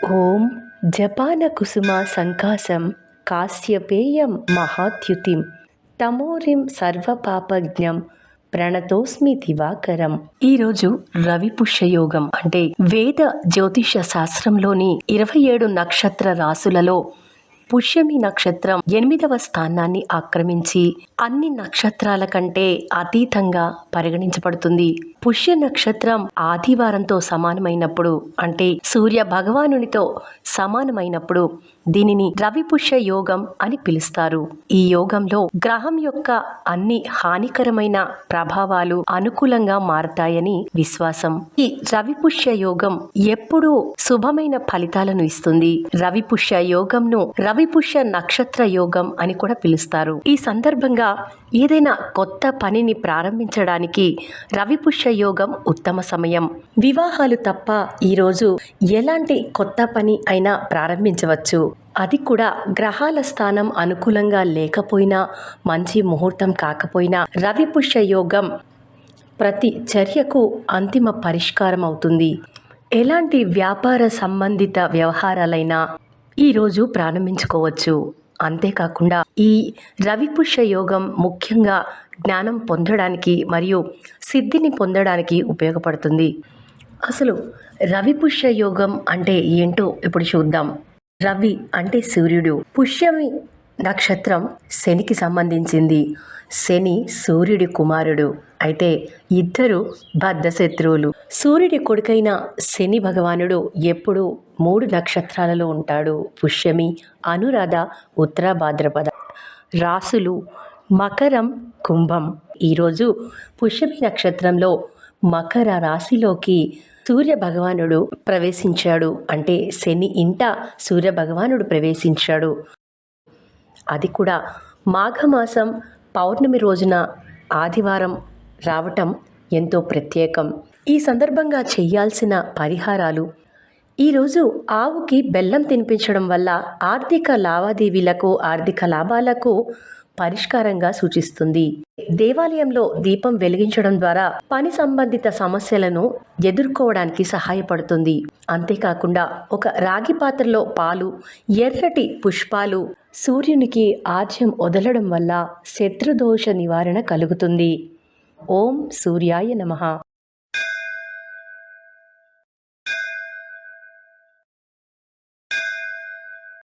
ఓం జపాన కుసుమ సంకాశం కాశ్యపేయం మహాద్యుతిం తమోరిం సర్వపాపజ్ఞం ప్రణతోస్మి దివాకరం. ఈరోజు రవి పుష్యయోగం అంటే వేద జ్యోతిష శాస్త్రంలోని 27 నక్షత్ర రాసులలో పుష్యమి నక్షత్రం 8వ స్థానాన్ని ఆక్రమించి అన్ని నక్షత్రాల కంటే అతీతంగా పరిగణించబడుతుంది. పుష్య నక్షత్రం ఆదివారంతో సమానమైనప్పుడు అంటే సూర్య భగవానునితో సమానమైనప్పుడు దీనిని రవి పుష్య యోగం అని పిలుస్తారు. ఈ యోగంలో గ్రహం యొక్క అన్ని హానికరమైన ప్రభావాలు అనుకూలంగా మారతాయని విశ్వాసం. ఈ రవి పుష్య యోగం ఎప్పుడూ శుభమైన ఫలితాలను ఇస్తుంది. రవి పుష్య యోగంను రవి పుష్య నక్షత్ర యోగం అని కూడా పిలుస్తారు. ఈ సందర్భంగా ఏదైనా కొత్త పనిని ప్రారంభించడానికి రవి పుష్య యోగం ఉత్తమ సమయం. వివాహాలు తప్ప ఈరోజు ఎలాంటి కొత్త పని అయినా ప్రారంభించవచ్చు. అది కూడా గ్రహాల స్థానం అనుకూలంగా లేకపోయినా, మంచి ముహూర్తం కాకపోయినా రవి పుష్య యోగం ప్రతి చర్యకు అంతిమ పరిష్కారం అవుతుంది. ఎలాంటి వ్యాపార సంబంధిత వ్యవహారాలైనా ఈరోజు ప్రారంభించుకోవచ్చు. అంతేకాకుండా ఈ రవి పుష్య యోగం ముఖ్యంగా జ్ఞానం పొందడానికి మరియు సిద్ధిని పొందడానికి ఉపయోగపడుతుంది. అసలు రవి పుష్య యోగం అంటే ఏంటో ఇప్పుడు చూద్దాం. రవి అంటే సూర్యుడు. పుష్యమి నక్షత్రం శనికి సంబంధించింది. శని సూర్యుడి కుమారుడు. అయితే ఇద్దరు బద్ధశత్రువులు. సూర్యుడి కొడుకైన శని భగవానుడు ఎప్పుడూ 3 నక్షత్రాలలో ఉంటాడు. పుష్యమి, అనురాధ, ఉత్తర భాద్రపద. రాసులు మకరం, కుంభం. ఈరోజు పుష్యమి నక్షత్రంలో మకర రాశిలోకి సూర్య భగవానుడు ప్రవేశించాడు. అంటే శని ఇంట సూర్య భగవానుడు ప్రవేశించాడు. అది కూడా మాఘమాసం పౌర్ణమి రోజున ఆదివారం రావటం ఎంతో ప్రత్యేకం. ఈ సందర్భంగా చేయాల్సిన పరిహారాలు: ఈరోజు ఆవుకి బెల్లం తినిపించడం వల్ల ఆర్థిక లావాదేవీలకు, ఆర్థిక లాభాలకు పరిష్కారంగా సూచిస్తుంది. దేవాలయంలో దీపం వెలిగించడం ద్వారా పని సంబంధిత సమస్యలను ఎదుర్కోవడానికి సహాయపడుతుంది. అంతేకాకుండా ఒక రాగి పాత్రలో పాలు, ఎర్రటి పుష్పాలు సూర్యునికి ఆజ్యం వదలడం వల్ల శత్రుదోష నివారణ కలుగుతుంది. ఓం సూర్యాయ నమః.